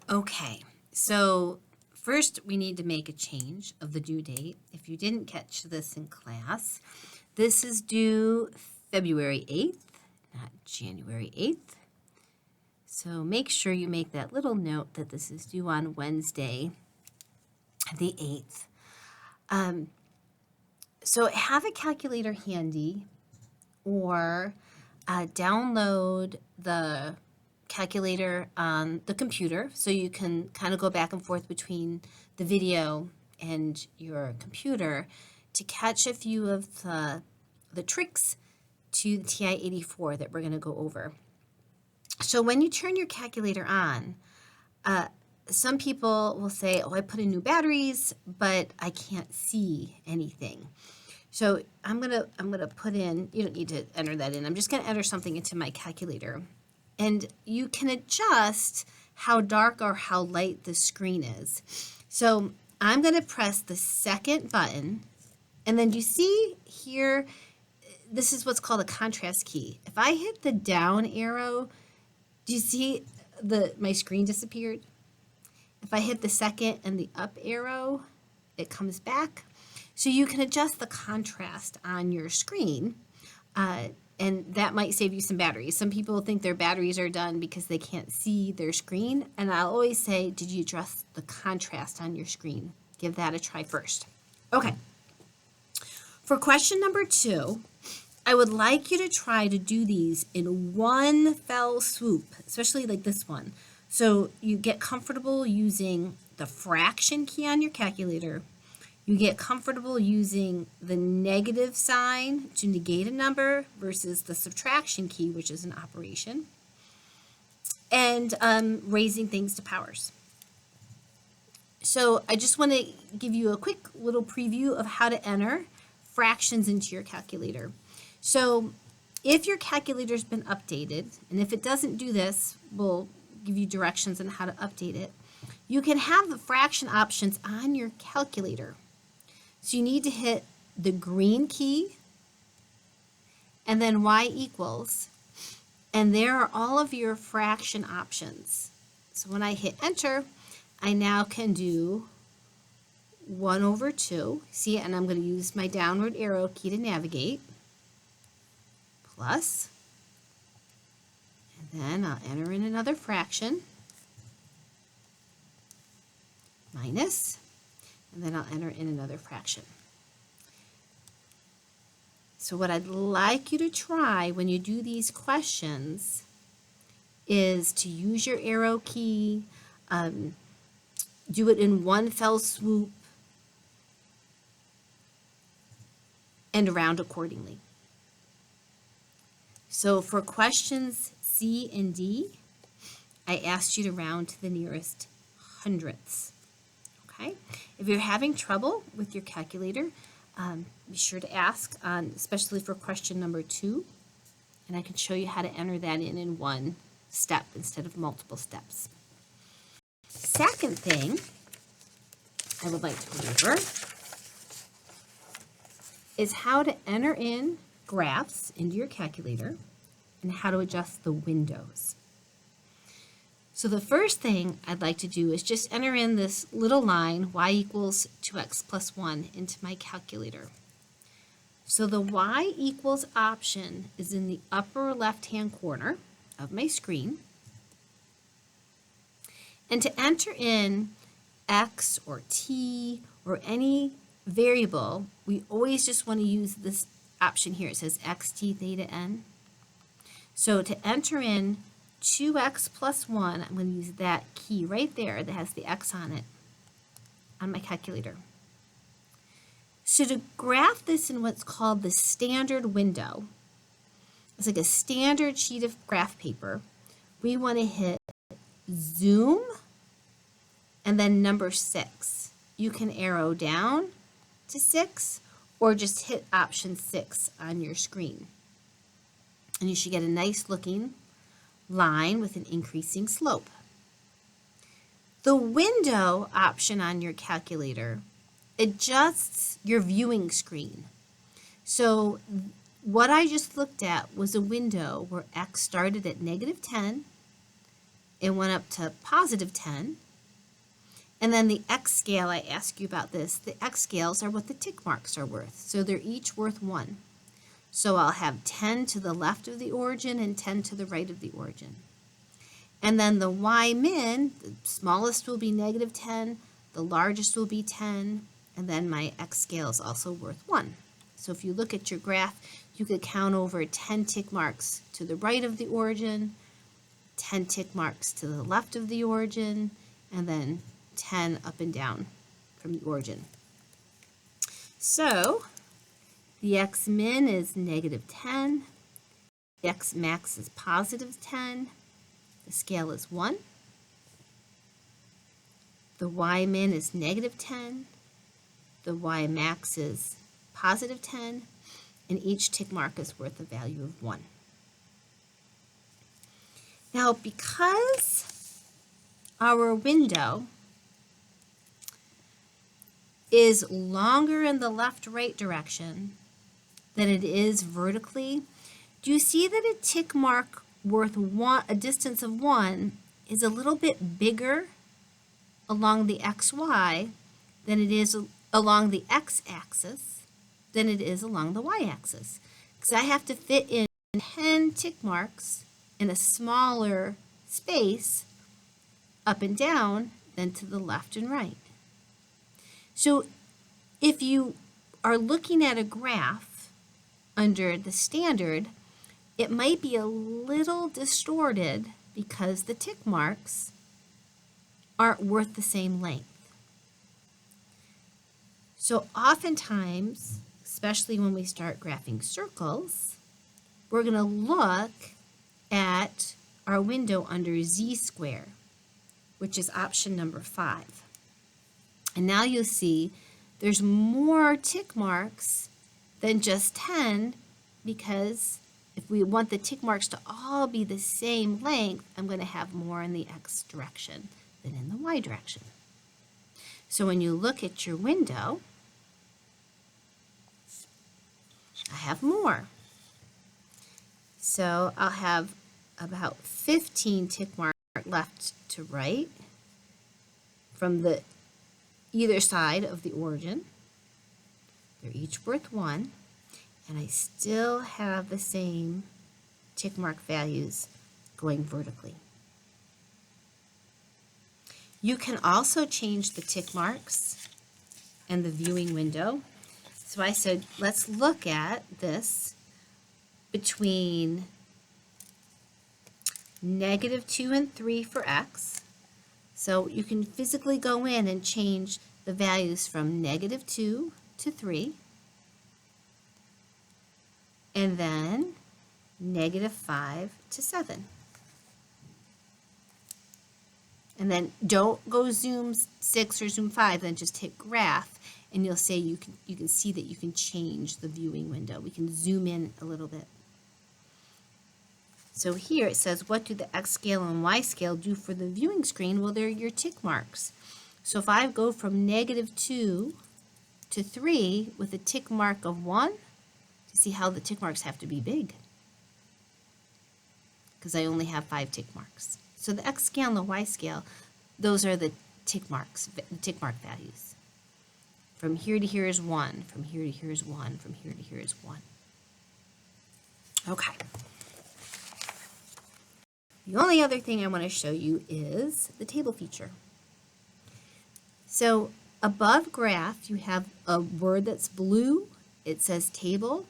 Okay, so first we need to make a change of the due date. If you didn't catch this in class, this is due February 8th, not January 8th. So make sure you make that little note that this is due on Wednesday, the 8th. So have a calculator handy or download the calculator on the computer so you can kind of go back and forth between the video and your computer to catch a few of the tricks to the TI-84 that we're going to go over. So when you turn your calculator on, some people will say, oh, I put in new batteries, but I can't see anything. So I'm gonna put in, you don't need to enter that in, I'm just gonna enter something into my calculator. And you can adjust how dark or how light the screen is. So I'm gonna press the second button, and then you see here, this is what's called a contrast key. If I hit the down arrow, do you see my screen disappeared? If I hit the second and the up arrow, it comes back. So you can adjust the contrast on your screen, and that might save you some batteries. Some people think their batteries are done because they can't see their screen, and I'll always say, did you adjust the contrast on your screen? Give that a try first. Okay. For question number 2, I would like you to try to do these in one fell swoop, especially like this one. So you get comfortable using the fraction key on your calculator. You get comfortable using the negative sign to negate a number versus the subtraction key, which is an operation, and raising things to powers. So I just want to give you a quick little preview of how to enter fractions into your calculator. So if your calculator's been updated, and if it doesn't do this, we'll give you directions on how to update it. You can have the fraction options on your calculator. So you need to hit the green key and then y equals, and there are all of your fraction options. So when I hit enter, I now can do 1 over 2, see, and I'm going to use my downward arrow key to navigate, plus, and then I'll enter in another fraction, minus, and then I'll enter in another fraction. So what I'd like you to try when you do these questions is to use your arrow key, do it in one fell swoop, and round accordingly. So for questions C and D, I asked you to round to the nearest hundredths. Okay. If you're having trouble with your calculator, be sure to ask, especially for question number 2, and I can show you how to enter that in one step instead of multiple steps. Second thing I would like to go over is how to enter in graphs into your calculator and how to adjust the windows. So the first thing I'd like to do is just enter in this little line, y equals 2x plus 1, into my calculator. So the y equals option is in the upper left-hand corner of my screen. And to enter in x or t or any variable, we always just want to use this option here. It says xt theta n. So to enter in 2x plus 1, I'm going to use that key right there that has the x on it on my calculator. So to graph this in what's called the standard window, it's like a standard sheet of graph paper, we want to hit zoom and then number 6. You can arrow down to 6 or just hit option 6 on your screen. And you should get a nice looking line with an increasing slope. The window option on your calculator adjusts your viewing screen. So what I just looked at was a window where x started at -10 it went up to positive 10. And then the X scale, I asked you about this. The X scales are what the tick marks are worth. So they're each worth 1. So I'll have 10 to the left of the origin and 10 to the right of the origin. And then the Y min, the smallest will be negative 10, the largest will be 10, and then my X scale is also worth 1. So if you look at your graph, you could count over 10 tick marks to the right of the origin, 10 tick marks to the left of the origin, and then 10 up and down from the origin. So the X min is negative 10, the X max is positive 10, the scale is 1, the Y min is negative 10, the Y max is positive 10, and each tick mark is worth a value of 1. Now, because our window is longer in the left-right direction than it is vertically, do you see that a tick mark worth a distance of 1 is a little bit bigger along the XY than it is along the X-axis than it is along the Y-axis? Because I have to fit in 10 tick marks in a smaller space up and down than to the left and right. So if you are looking at a graph under the standard, it might be a little distorted because the tick marks aren't worth the same length. So oftentimes, especially when we start graphing circles, we're going to look at our window under z-square, which is option number 5. And now you'll see there's more tick marks than just 10, because if we want the tick marks to all be the same length, I'm going to have more in the X direction than in the Y direction. So when you look at your window, I have more. So I'll have about 15 tick marks left to right from the either side of the origin. They're each worth 1, and I still have the same tick mark values going vertically. You can also change the tick marks and the viewing window. So I said, let's look at this between -2 and 3 for X. So you can physically go in and change the values from -2 to 3, and then -5 to 7. And then don't go zoom 6 or zoom 5, then just hit graph, and you'll say you can see that you can change the viewing window. We can zoom in a little bit. So here it says, what do the X scale and Y scale do for the viewing screen? Well, they're your tick marks. So if I go from -2 to 3 with a tick mark of 1, to see how the tick marks have to be big, because I only have 5 tick marks. So the X scale and the Y scale, those are the tick marks, the tick mark values. From here to here is 1, from here to here is 1, from here to here is 1. Okay. The only other thing I want to show you is the table feature. So above graph, you have a word that's blue. It says table.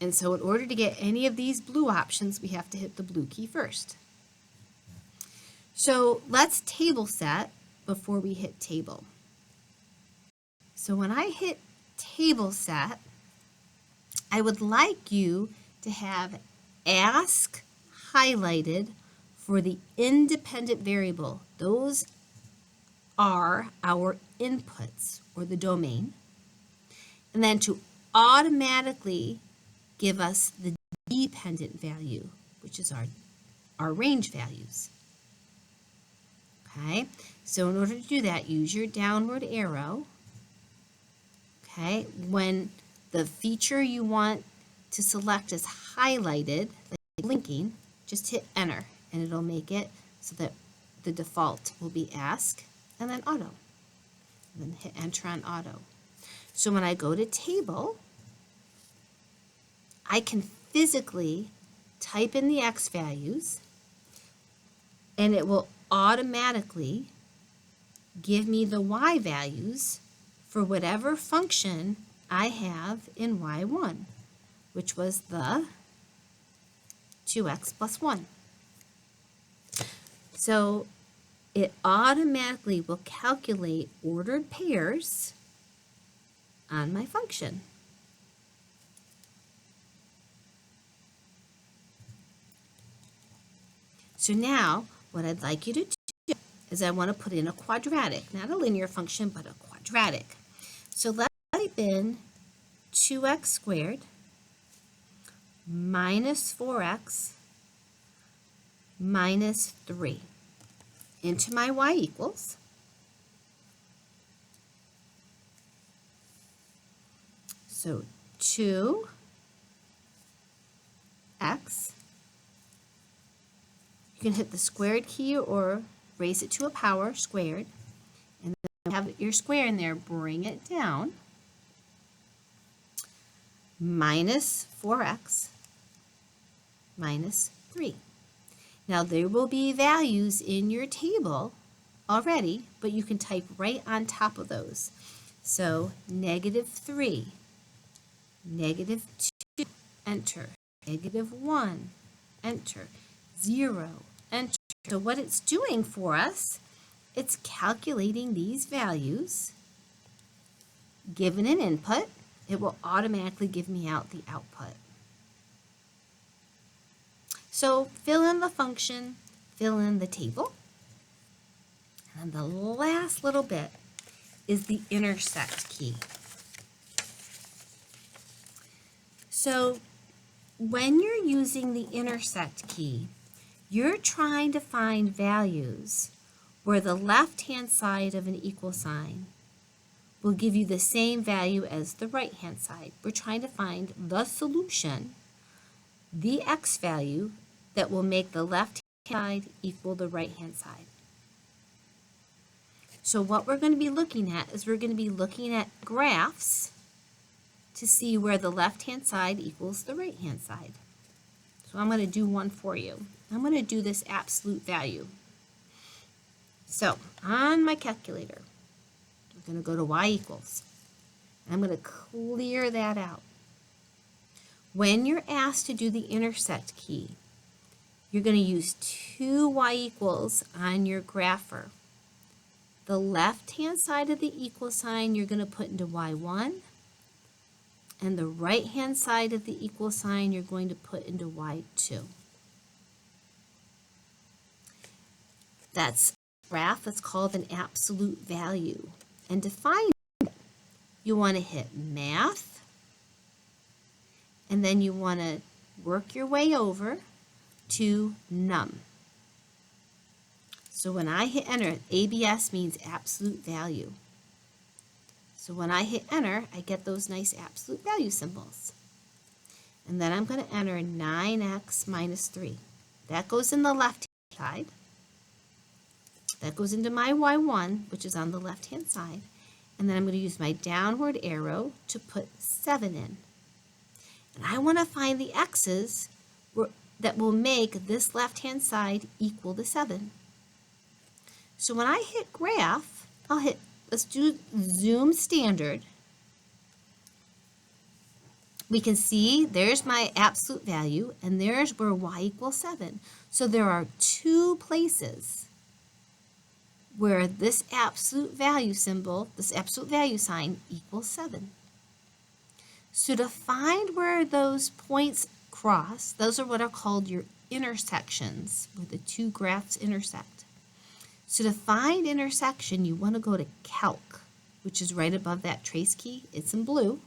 And so in order to get any of these blue options, we have to hit the blue key first. So let's table set before we hit table. So when I hit table set, I would like you to have ask highlighted for the independent variable. Those are our inputs, or the domain. And then to automatically give us the dependent value, which is our range values. Okay, so in order to do that, use your downward arrow. Okay, when the feature you want to select is highlighted, like blinking, just hit enter, and it'll make it so that the default will be ask, and then auto. And then hit enter on auto. So when I go to table, I can physically type in the x values, and it will automatically give me the y values for whatever function I have in y1, which was the 2x plus 1. So it automatically will calculate ordered pairs on my function. So now what I'd like you to do is I want to put in a quadratic, not a linear function, but a quadratic. So let's type in 2x squared minus 4x minus 3 into my y equals. So 2x, you can hit the squared key or raise it to a power, squared, and then have your square in there, bring it down, minus 4x minus 3. Now there will be values in your table already, but you can type right on top of those. So negative 3, negative 2, enter, negative 1, enter, 0, enter. So what it's doing for us, it's calculating these values. Given an input, it will automatically give me out the output. So fill in the function, fill in the table. And then the last little bit is the intersect key. So when you're using the intersect key, you're trying to find values where the left-hand side of an equal sign will give you the same value as the right-hand side. We're trying to find the solution, the x value, that will make the left-hand side equal the right-hand side. So what we're going to be looking at is we're going to be looking at graphs to see where the left-hand side equals the right-hand side. So I'm going to do one for you. I'm going to do this absolute value. So on my calculator, I'm going to go to y equals. I'm going to clear that out. When you're asked to do the intersect key, you're going to use 2 y equals on your grapher. The left-hand side of the equal sign you're going to put into y1, and the right-hand side of the equal sign you're going to put into y2. That's a graph that's called an absolute value. And to find it, you want to hit math, and then you want to work your way over to num. So when I hit enter, ABS means absolute value. So when I hit enter, I get those nice absolute value symbols. And then I'm going to enter 9x minus 3. That goes in the left side. That goes into my y1, which is on the left-hand side. And then I'm going to use my downward arrow to put 7 in. And I want to find the x's that will make this left-hand side equal to 7. So when I hit graph, I'll hit, let's do zoom standard. We can see there's my absolute value, and there's where y equals 7. So there are 2 places where this absolute value symbol, this absolute value sign equals 7. So to find where those points cross, those are what are called your intersections, where the 2 graphs intersect. So to find intersection, you want to go to calc, which is right above that trace key. It's in blue.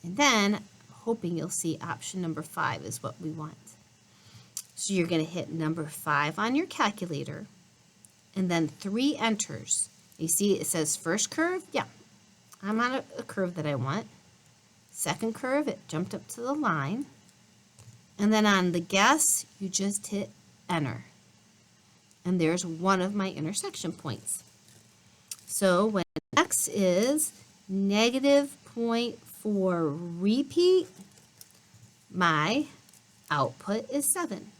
And then, hoping you'll see option number 5 is what we want. So you're going to hit number 5 on your calculator, and then 3 enters. You see it says first curve? Yeah, I'm on a curve that I want. Second curve, it jumped up to the line. And then on the guess, you just hit enter. And there's one of my intersection points. So when x is negative 0.4 repeat, my output is 7.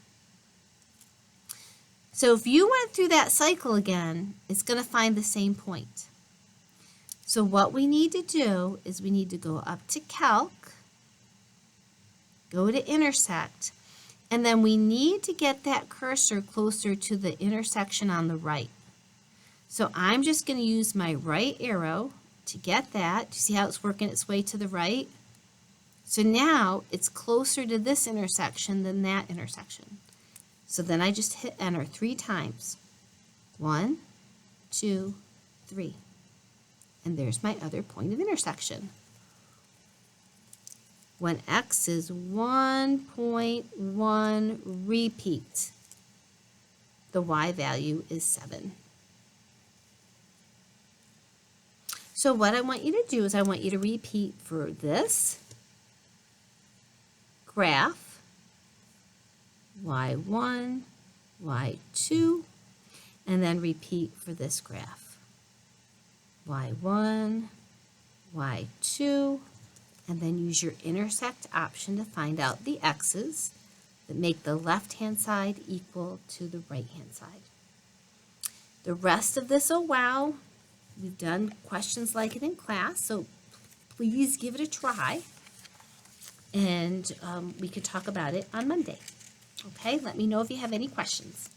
So if you went through that cycle again, it's going to find the same point. So what we need to do is we need to go up to Calc, go to Intersect, and then we need to get that cursor closer to the intersection on the right. So I'm just going to use my right arrow to get that. Do you see how it's working its way to the right? So now it's closer to this intersection than that intersection. So then I just hit enter 3 times. 1, 2, 3. And there's my other point of intersection. When x is 1.1 repeat, the y value is 7. So what I want you to do is I want you to repeat for this graph, y1, y2, and then repeat for this graph, y1, y2, and then use your intersect option to find out the x's that make the left-hand side equal to the right-hand side. The rest of this, oh wow, we've done questions like it in class, so please give it a try, and we could talk about it on Monday. Okay, let me know if you have any questions.